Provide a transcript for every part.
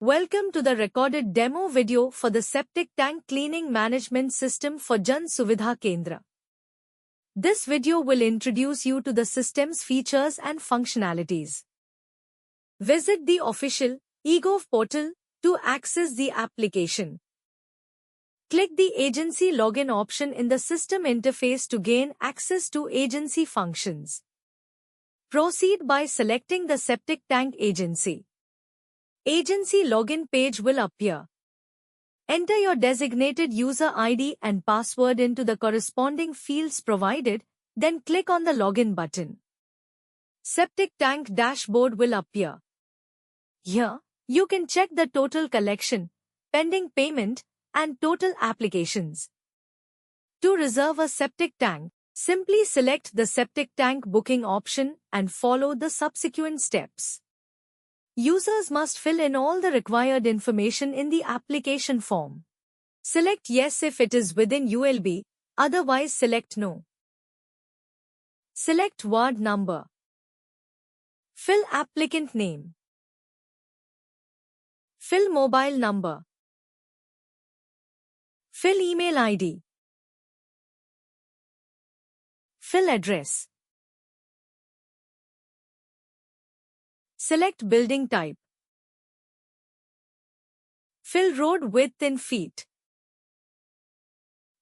Welcome to the recorded demo video for the Septic Tank Cleaning Management System for Jan Suvidha Kendra. This video will introduce you to the system's features and functionalities. Visit the official eGov portal to access the application. Click the Agency Login option in the system interface to gain access to agency functions. Proceed by selecting the septic tank agency. Agency login page will appear. Enter your designated user ID and password into the corresponding fields provided, then click on the login button. Septic tank dashboard will appear. Here, you can check the total collection, pending payment, and total applications. To reserve a septic tank, simply select the septic tank booking option and follow the subsequent steps. Users must fill in all the required information in the application form. Select Yes if it is within ULB, otherwise select No. Select ward number. Fill applicant name. Fill mobile number. Fill email ID. Fill address. Select building type. Fill road width in feet.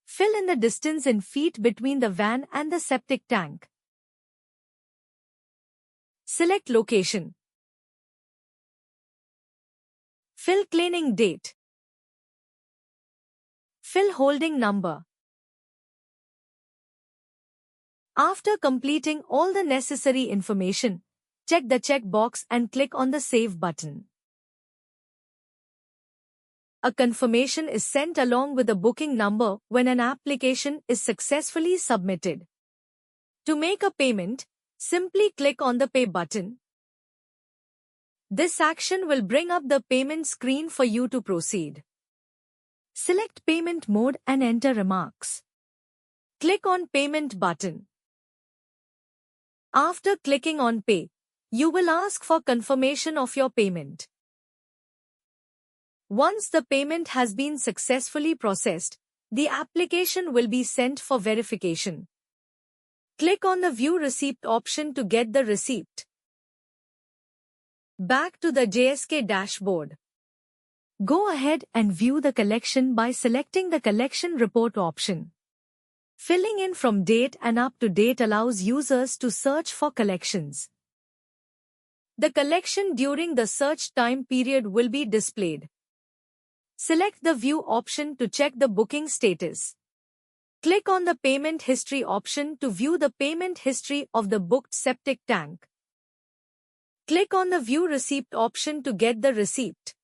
Fill in the distance in feet between the van and the septic tank. Select location. Fill cleaning date. Fill holding number. After completing all the necessary information, check the checkbox and click on the Save button. A confirmation is sent along with a booking number when an application is successfully submitted. To make a payment, simply click on the Pay button. This action will bring up the payment screen for you to proceed. Select Payment Mode and enter remarks. Click on Payment button. After clicking on Pay, you will ask for confirmation of your payment. Once the payment has been successfully processed, the application will be sent for verification. Click on the View Receipt option to get the receipt. Back to the JSK dashboard. Go ahead and view the collection by selecting the Collection Report option. Filling in from date and up to date allows users to search for collections. The collection during the search time period will be displayed. Select the View option to check the booking status. Click on the Payment History option to view the payment history of the booked septic tank. Click on the View Receipt option to get the receipt.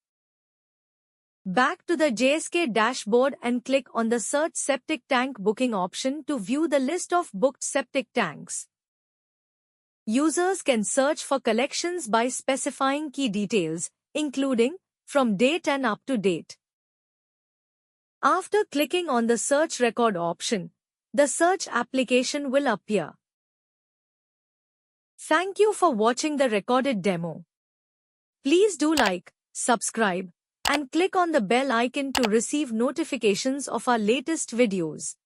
Back to the JSK dashboard and click on the Search Septic Tank Booking option to view the list of booked septic tanks. Users can search for collections by specifying key details, including from date and up to date. After clicking on the Search Record option, the search application will appear. Thank you for watching the recorded demo. Please do like, subscribe, and click on the bell icon to receive notifications of our latest videos.